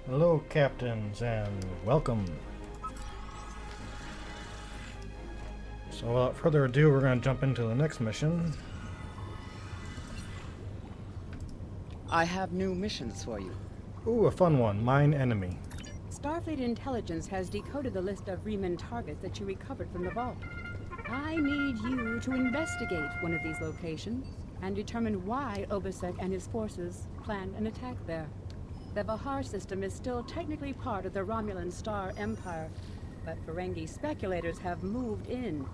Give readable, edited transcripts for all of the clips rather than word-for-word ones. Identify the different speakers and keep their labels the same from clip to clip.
Speaker 1: Hello, captains, and welcome. So, without further ado, we're going to jump into the next mission.
Speaker 2: I have new missions for you.
Speaker 1: Ooh, a fun one. Mine enemy.
Speaker 3: Starfleet intelligence has decoded the list of Riemann targets that you recovered from the vault. I need you to investigate one of these locations and determine why Obisek and his forces planned an attack there. The Vahar system is still technically part of the Romulan Star Empire, but Ferengi speculators have moved in,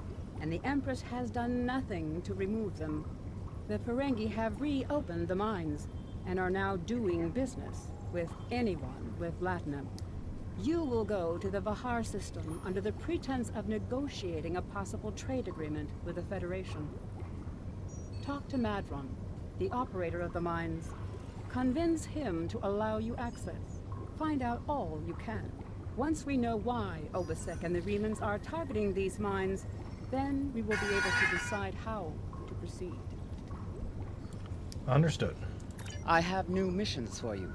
Speaker 3: and the Empress has done nothing to remove them. The Ferengi have reopened the mines and are now doing business with anyone with Latinum. You will go to the Vahar system under the pretense of negotiating a possible trade agreement with the Federation. Talk to Madron, the operator of the mines. Convince him to allow you access. Find out all you can. Once we know why Obisek and the Riemanns are targeting these mines, then we will be able to decide how to proceed.
Speaker 1: Understood.
Speaker 2: I have new missions for you.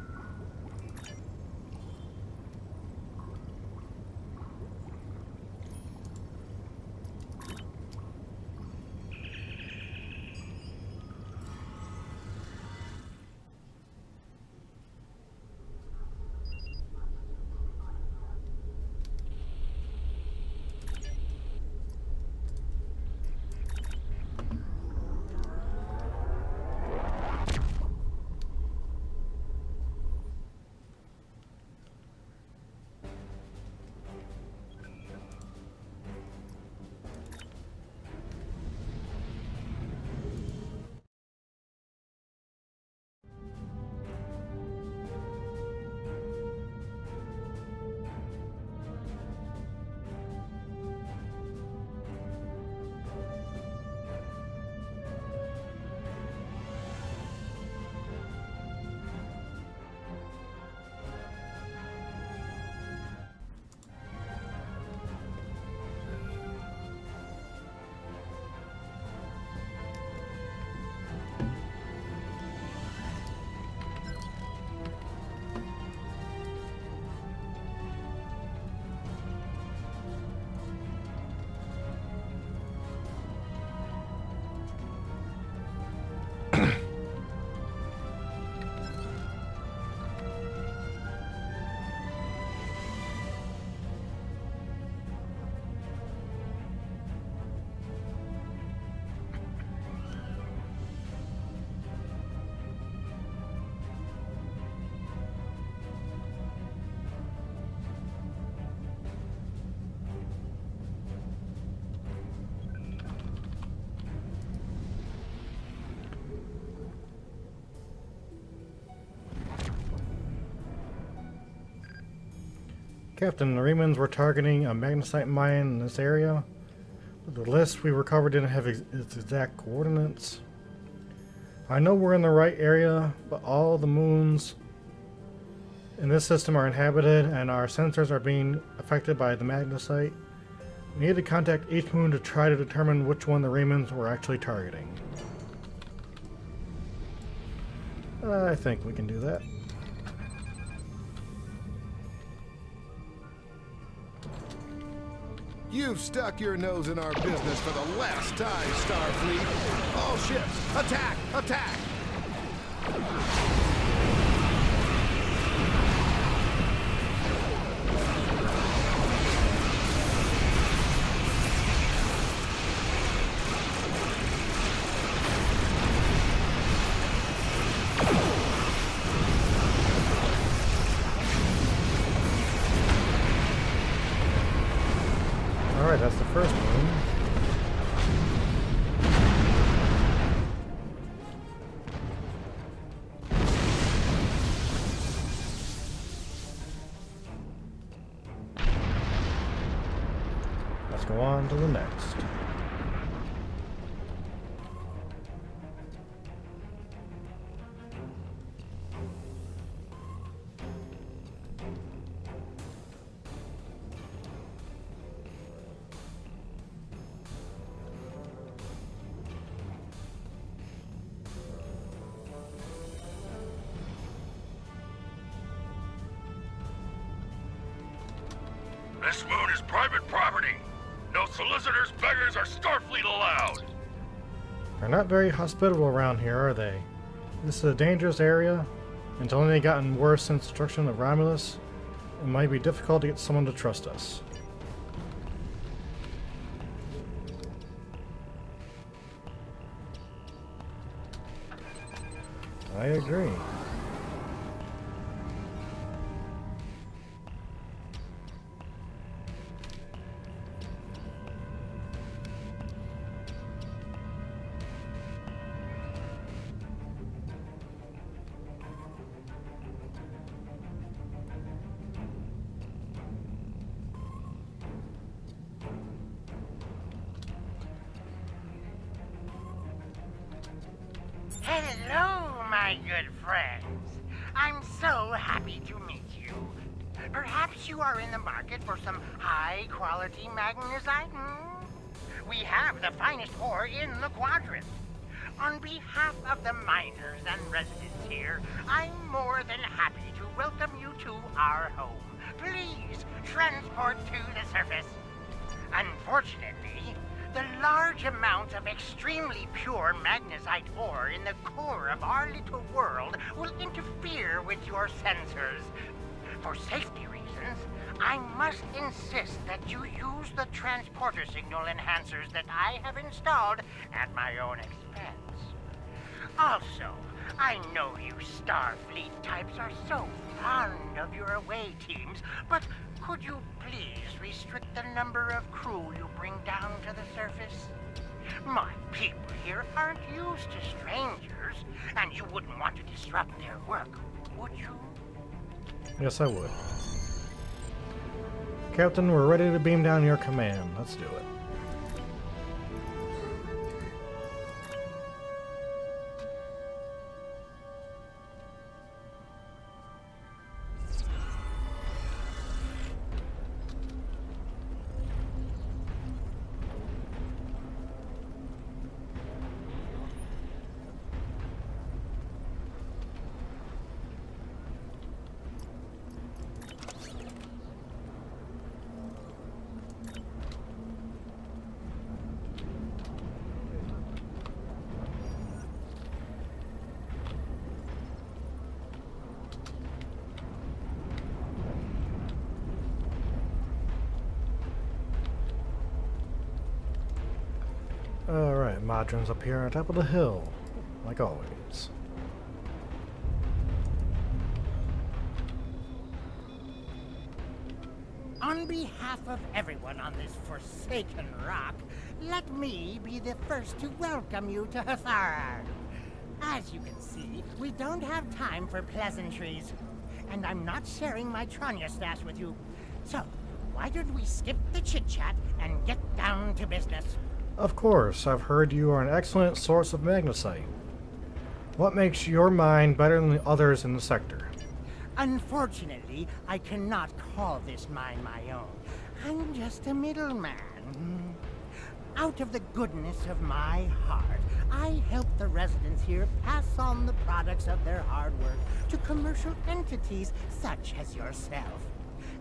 Speaker 1: Captain, the Riemanns were targeting a magnesite mine in this area. But the list we recovered didn't have its exact coordinates. I know we're in the right area, but all the moons in this system are inhabited and our sensors are being affected by the magnesite. We need to contact each moon to try to determine which one the Riemanns were actually targeting. I think we can do that.
Speaker 4: You've stuck your nose in our business for the last time, Starfleet. All ships, attack! Attack!
Speaker 1: Alright, that's the first moon. Let's go on to the next.
Speaker 5: This moon is private property. No solicitors, beggars, or Starfleet allowed.
Speaker 1: They're not very hospitable around here, are they? This is a dangerous area, and it's only gotten worse since the destruction of Romulus. It might be difficult to get someone to trust us. I agree.
Speaker 6: Hello, my good friends. I'm so happy to meet you. Perhaps you are in the market for some high-quality magnesite? We have the finest ore in the quadrant. On behalf of the miners and residents here, I'm more than happy to welcome you to our home. Please transport to the surface. Unfortunately, the large amount of extremely pure magnesite ore in the core of our little world will interfere with your sensors. For safety reasons, I must insist that you use the transporter signal enhancers that I have installed at my own expense. Also, I know you Starfleet types are so fond of your away teams, but could you please restrict the number of crew you bring down to the surface? My people here aren't used to strangers, and you wouldn't want to disrupt their work, would you?
Speaker 1: Yes, I would. Captain, we're ready to beam down your command. Let's do it. Alright, Modron's up here on top of the hill, like always.
Speaker 6: On behalf of everyone on this forsaken rock, let me be the first to welcome you to Hathara. As you can see, we don't have time for pleasantries, and I'm not sharing my Tranya stash with you. So, why don't we skip the chit-chat and get down to business?
Speaker 1: Of course, I've heard you are an excellent source of magnesite. What makes your mine better than the others in the sector?
Speaker 6: Unfortunately, I cannot call this mine my own. I'm just a middleman. Out of the goodness of my heart, I help the residents here pass on the products of their hard work to commercial entities such as yourself.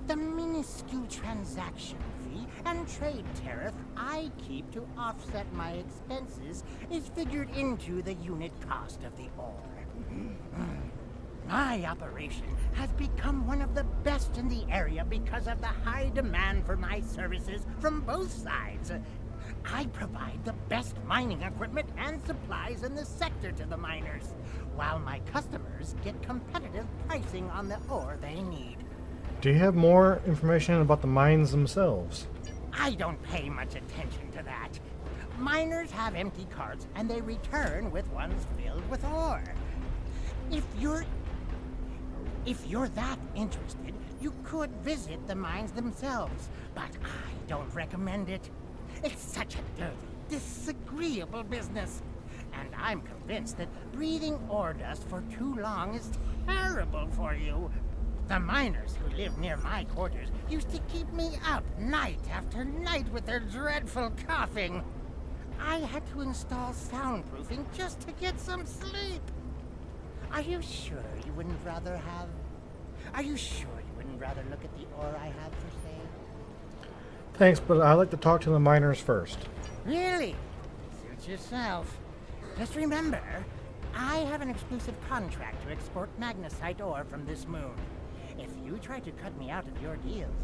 Speaker 6: The minuscule transaction fee and trade tariff I keep to offset my expenses is figured into the unit cost of the ore. My operation has become one of the best in the area because of the high demand for my services from both sides. I provide the best mining equipment and supplies in the sector to the miners, while my customers get competitive pricing on the ore they need.
Speaker 1: Do you have more information about the mines themselves?
Speaker 6: I don't pay much attention to that. Miners have empty carts, and they return with ones filled with ore. If you're that interested, you could visit the mines themselves, but I don't recommend it. It's such a dirty, disagreeable business, and I'm convinced that breathing ore dust for too long is terrible for you. The miners who live near my quarters used to keep me up night after night with their dreadful coughing. I had to install soundproofing just to get some sleep. Are you sure you wouldn't rather look at the ore I have for sale?
Speaker 1: Thanks, but I'd like to talk to the miners first.
Speaker 6: Really? Suit yourself. Just remember, I have an exclusive contract to export magnesite ore from this moon. If you try to cut me out of your deals,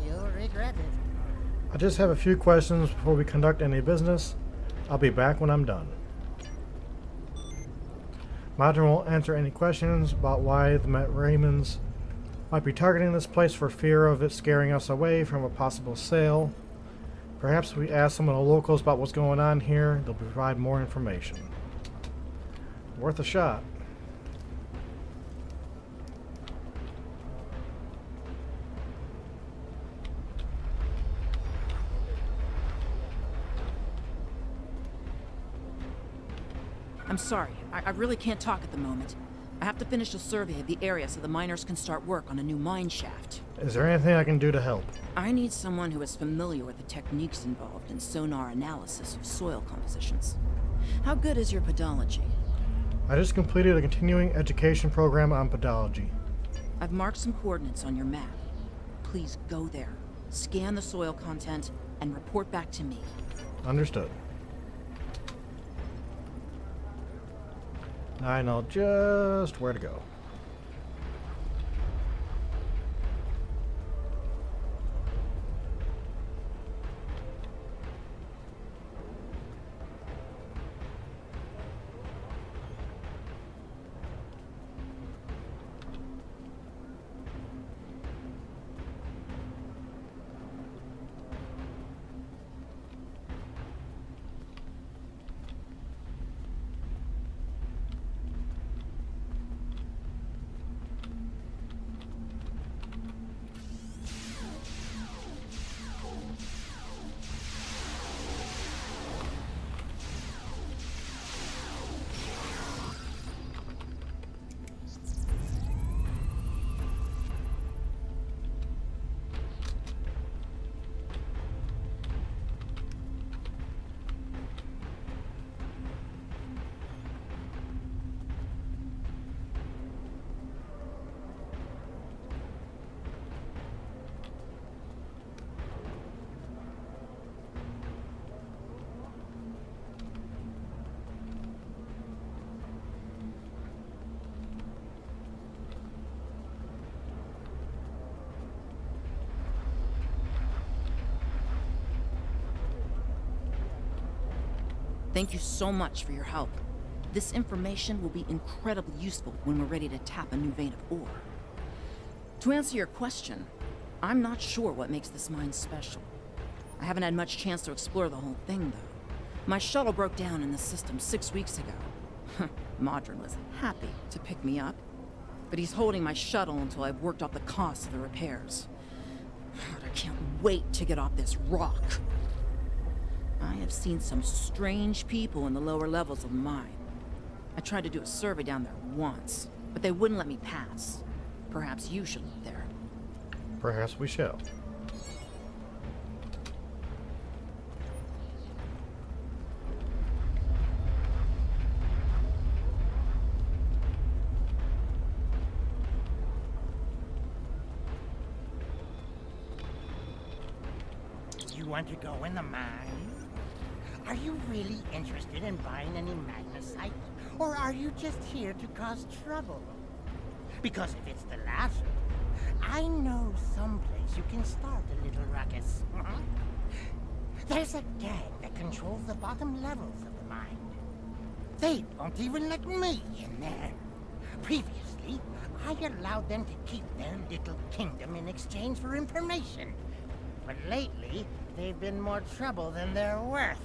Speaker 6: you'll regret it.
Speaker 1: I just have a few questions before we conduct any business. I'll be back when I'm done. Modern won't answer any questions about why the Raymonds might be targeting this place for fear of it scaring us away from a possible sale. Perhaps we ask some of the locals about what's going on here. They'll provide more information. Worth a shot.
Speaker 7: I'm sorry, I really can't talk at the moment. I have to finish a survey of the area so the miners can start work on a new mine shaft.
Speaker 1: Is there anything I can do to help?
Speaker 7: I need someone who is familiar with the techniques involved in sonar analysis of soil compositions. How good is your podology?
Speaker 1: I just completed a continuing education program on podology.
Speaker 7: I've marked some coordinates on your map. Please go there, scan the soil content, and report back to me.
Speaker 1: Understood. Now I know just where to go.
Speaker 7: Thank you so much for your help. This information will be incredibly useful when we're ready to tap a new vein of ore. To answer your question, I'm not sure what makes this mine special. I haven't had much chance to explore the whole thing, though. My shuttle broke down in the system 6 weeks ago. Modron was happy to pick me up, but he's holding my shuttle until I've worked out the cost of the repairs. God, I can't wait to get off this rock. I have seen some strange people in the lower levels of the mine. I tried to do a survey down there once, but they wouldn't let me pass. Perhaps you should look there.
Speaker 1: Perhaps we shall.
Speaker 6: You want to go in the mine? Are you really interested in buying any magnesite? Or are you just here to cause trouble? Because if it's the latter, I know someplace you can start a little ruckus. There's a gang that controls the bottom levels of the mine. They won't even let me in there. Previously, I allowed them to keep their little kingdom in exchange for information. But lately, they've been more trouble than they're worth.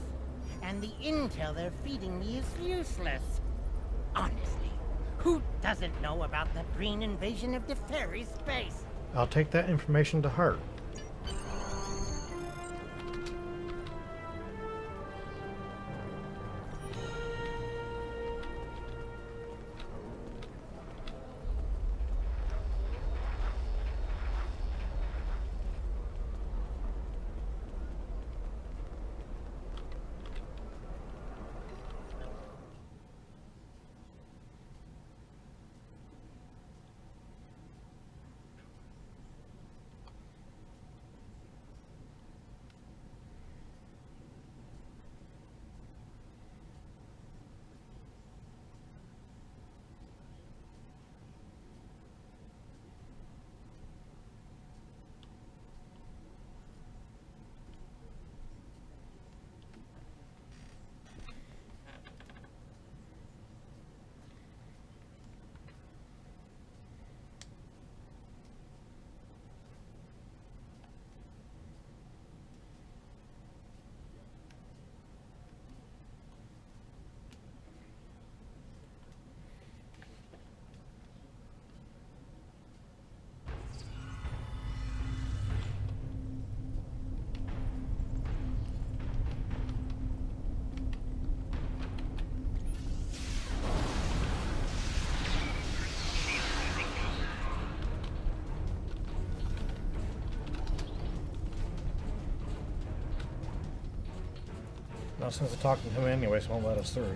Speaker 6: And the intel they're feeding me is useless. Honestly, who doesn't know about the green invasion of Deferi space?
Speaker 1: I'll take that information to heart. No sense of talking to him anyway, so won't let us through.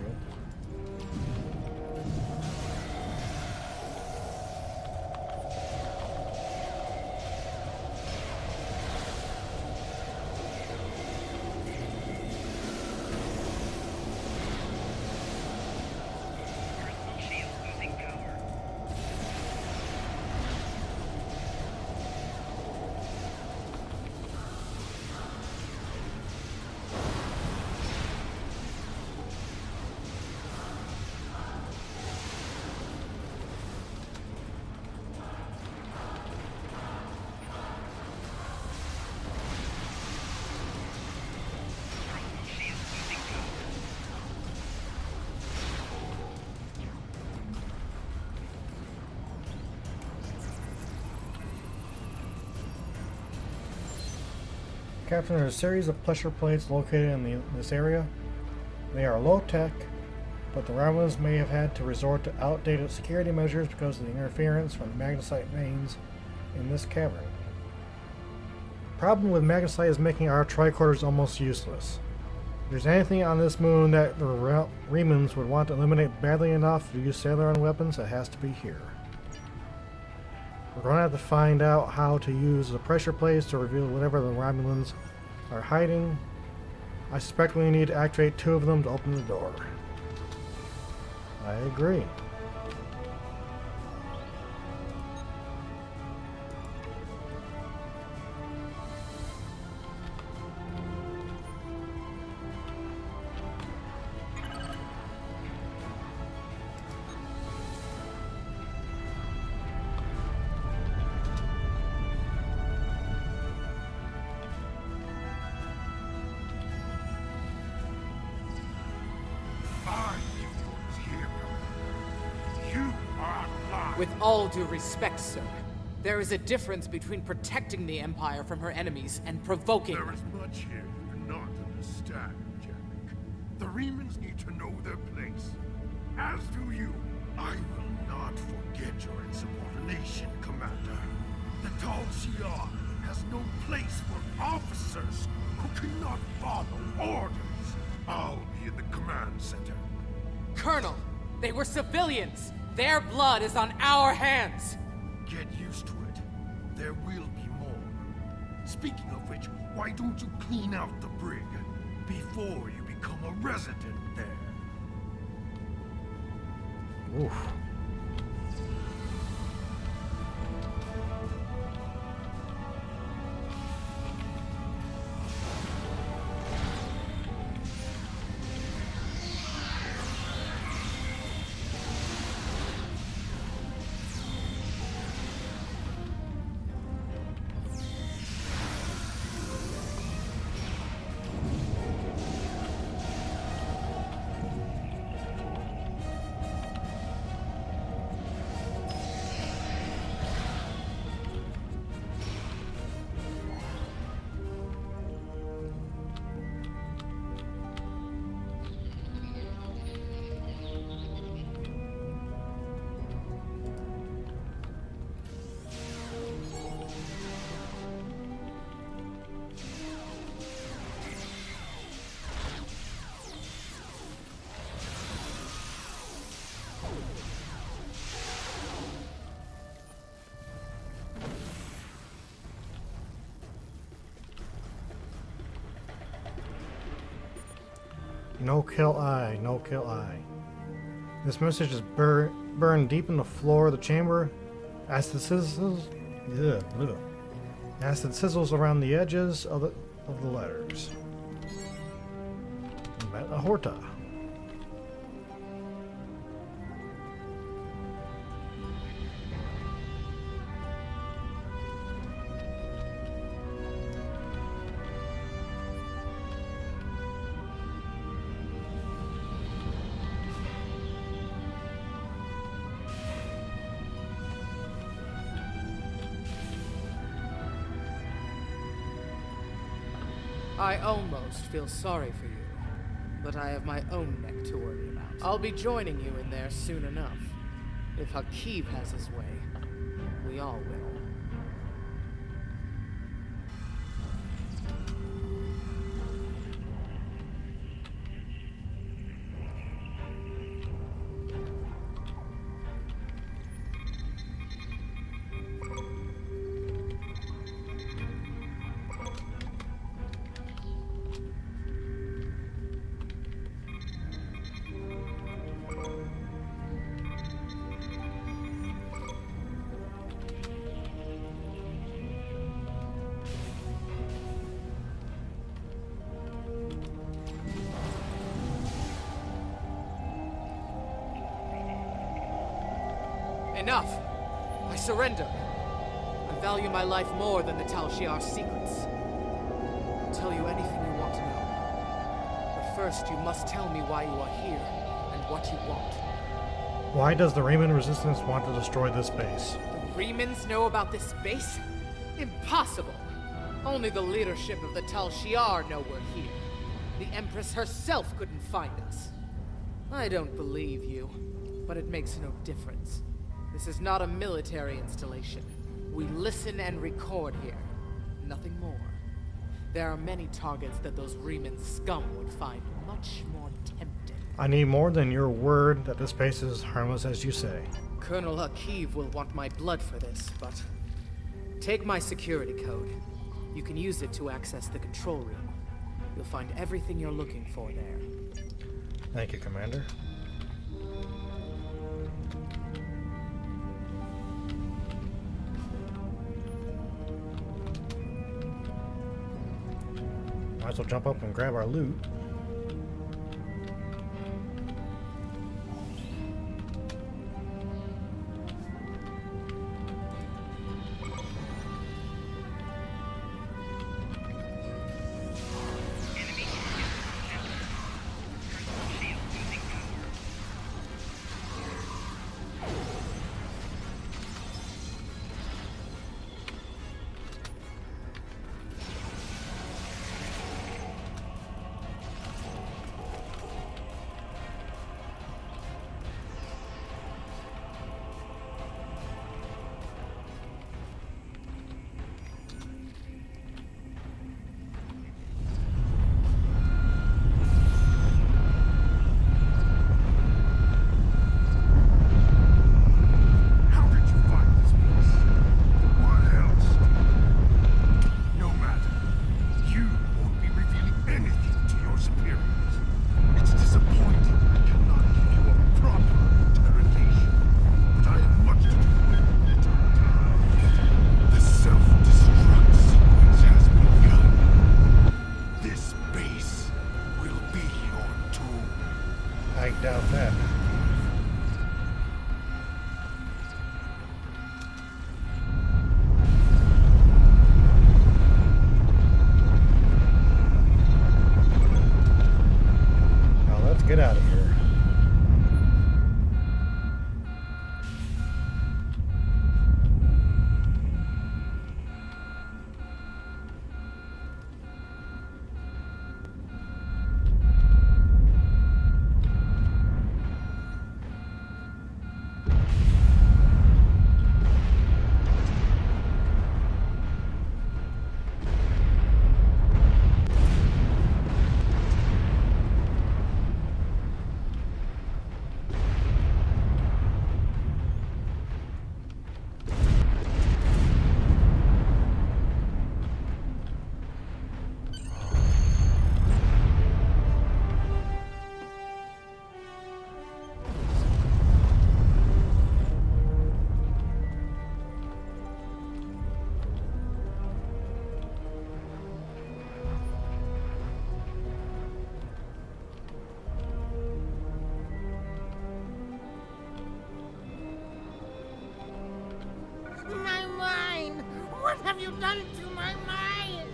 Speaker 1: Captain, there's a series of pressure plates located in this area. They are low-tech, but the Romulans may have had to resort to outdated security measures because of the interference from magnesite mains in this cavern. The problem with magnesite is making our tricorders almost useless. If there's anything on this moon that the Remans would want to eliminate badly enough to use Sailor weapons, it has to be here. We're going to have to find out how to use the pressure plates to reveal whatever the Romulans are hiding. I suspect we need to activate 2 of them to open the door. I agree.
Speaker 8: With all due respect, sir, there is a difference between protecting the Empire from her enemies and provoking
Speaker 5: There
Speaker 8: them.
Speaker 5: is much here you do not understand, Jack. The Remans need to know their place. As do you. I will not forget your insubordination, Commander. The Tal Shiar has no place for officers who cannot follow orders. I'll be in the command center.
Speaker 8: Colonel, they were civilians! Their blood is on our hands!
Speaker 5: Get used to it. There will be more. Speaking of which, why don't you clean out the brig before you become a resident there?
Speaker 1: Oof. No kill I, no kill I. This message is burned deep in the floor of the chamber. Acid sizzles, acid sizzles around the edges of the letters. Meta Horta.
Speaker 8: I almost feel sorry for you, but I have my own neck to worry about. I'll be joining you in there soon enough. If Hakeeb has his way, we all will. Enough! I surrender. I value my life more than the Tal Shiar's secrets. I'll tell you anything you want to know. But first, you must tell me why you are here and what you want.
Speaker 1: Why does the Riemann Resistance want to destroy this base?
Speaker 8: The Riemans know about this base? Impossible! Only the leadership of the Tal Shiar know we're here. The Empress herself couldn't find us. I don't believe you, but it makes no difference. This is not a military installation. We listen and record here. Nothing more. There are many targets that those Riemann scum would find much more tempting.
Speaker 1: I need more than your word that this base is harmless as you say.
Speaker 8: Colonel Hakiv will want my blood for this, but... Take my security code. You can use it to access the control room. You'll find everything you're looking for there.
Speaker 1: Thank you, Commander. Might as well jump up and grab our loot. Doubt that. Now let's get out of here.
Speaker 6: My mind! What have you done to my mind?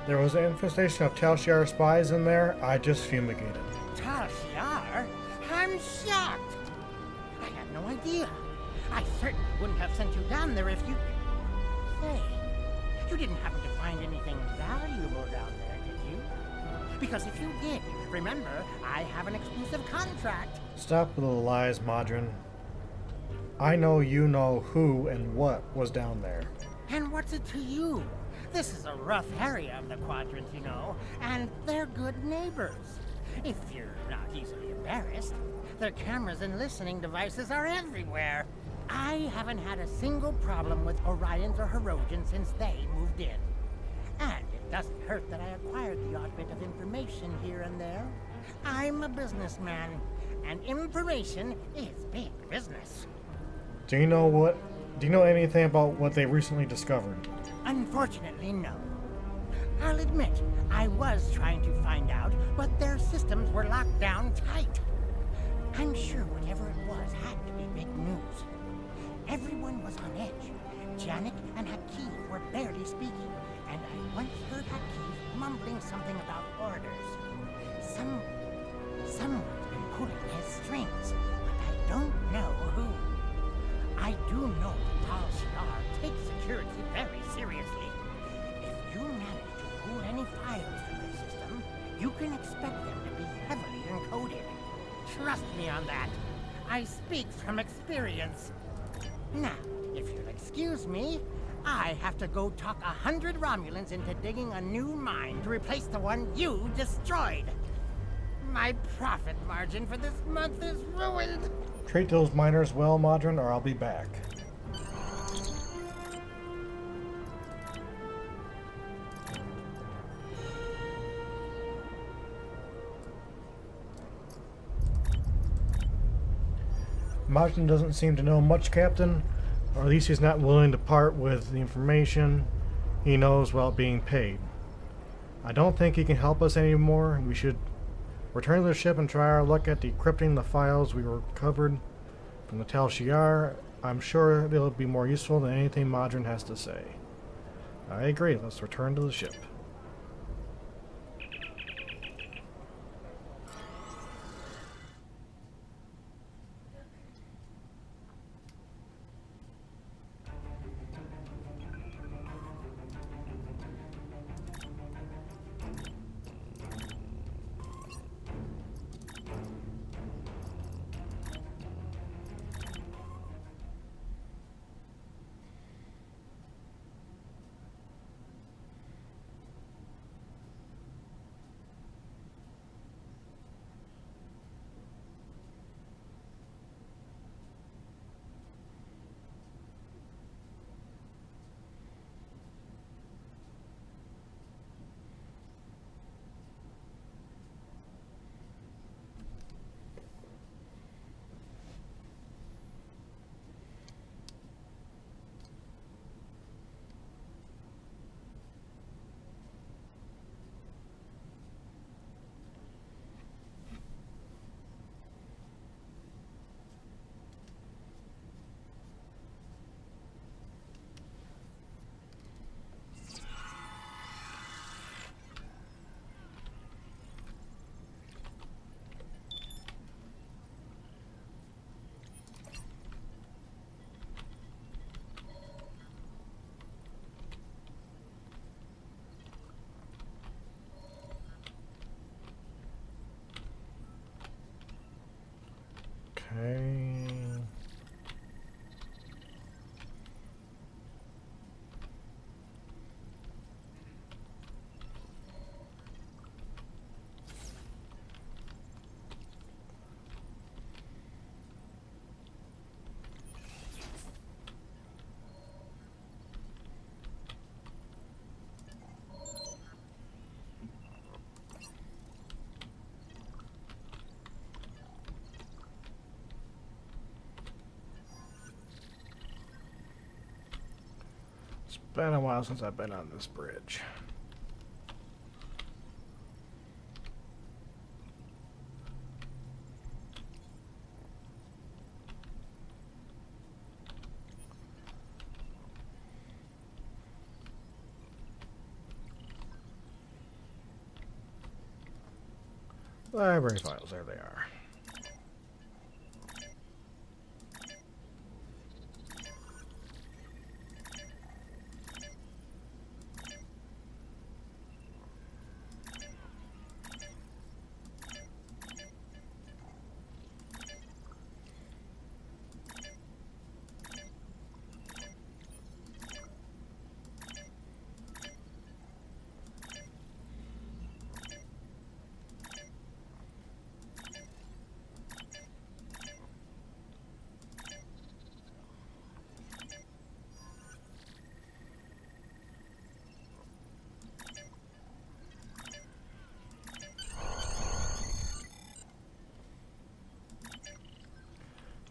Speaker 1: There was an infestation of Tal Shiar spies in there. I just fumigated.
Speaker 6: Tal Shiar? I'm shocked. I had no idea. I certainly wouldn't have sent you down there if you... Say, you didn't happen to find anything valuable down there, did you? Because if you did, remember, I have an exclusive contract.
Speaker 1: Stop with the lies, Modron. I know you know who and what was down there.
Speaker 6: And what's it to you? This is a rough area of the Quadrant, you know, and they're good neighbors. If you're not easily embarrassed, their cameras and listening devices are everywhere. I haven't had a single problem with Orions or Herodians since they moved in. And it doesn't hurt that I acquired the odd bit of information here and there. I'm a businessman, and information is big business.
Speaker 1: Do you know anything about what they recently discovered?
Speaker 6: Unfortunately, no. I'll admit, I was trying to find out, but their systems were locked down tight. I'm sure whatever it was had to be big news. Everyone was on edge. Janek and Hakeem were barely speaking, and I once heard Hakeem mumbling something about orders. Someone's been pulling his strings, but I don't know who. I do know that Tal Shiar takes security very seriously. If you manage to pull any files from their system, you can expect them to be heavily encoded. Trust me on that. I speak from experience. Now, if you'll excuse me, I have to go talk 100 Romulans into digging a new mine to replace the one you destroyed. My profit margin for this month is ruined.
Speaker 1: Treat those miners well, Modron, or I'll be back. Modron doesn't seem to know much, Captain, or at least he's not willing to part with the information he knows while being paid. I don't think he can help us anymore. We should return to the ship and try our luck at decrypting the files we recovered from the Tal Shiar. I'm sure they'll be more useful than anything Modron has to say. I agree. Let's return to the ship. Okay. It's been a while since I've been on this bridge. Library files, there they are.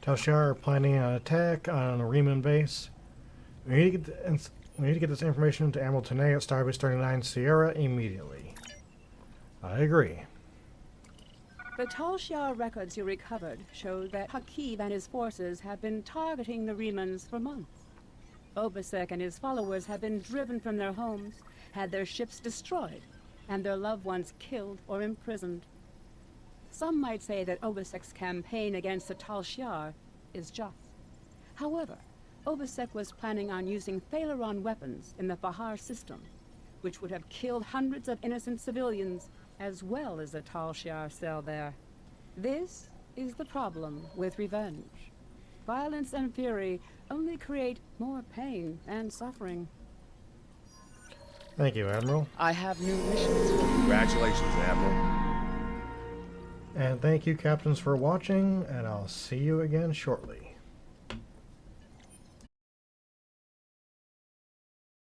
Speaker 1: Tal Shiar are planning an attack on a Riemann base. We need to get this information to Admiral Tenay at Starbase 39 Sierra immediately. I agree.
Speaker 3: The Tal Shiar records you recovered show that Hakiv and his forces have been targeting the Remans for months. Obasek and his followers have been driven from their homes, had their ships destroyed, and their loved ones killed or imprisoned. Some might say that Obasek's campaign against the Tal Shiar is just. However, Obasek was planning on using Thalaron weapons in the Fahar system, which would have killed hundreds of innocent civilians, as well as the Tal Shiar cell there. This is the problem with revenge. Violence and fury only create more pain and suffering.
Speaker 1: Thank you, Admiral.
Speaker 2: I have new missions for you.
Speaker 4: Congratulations, Admiral.
Speaker 1: And thank you, Captains, for watching, and I'll see you again shortly.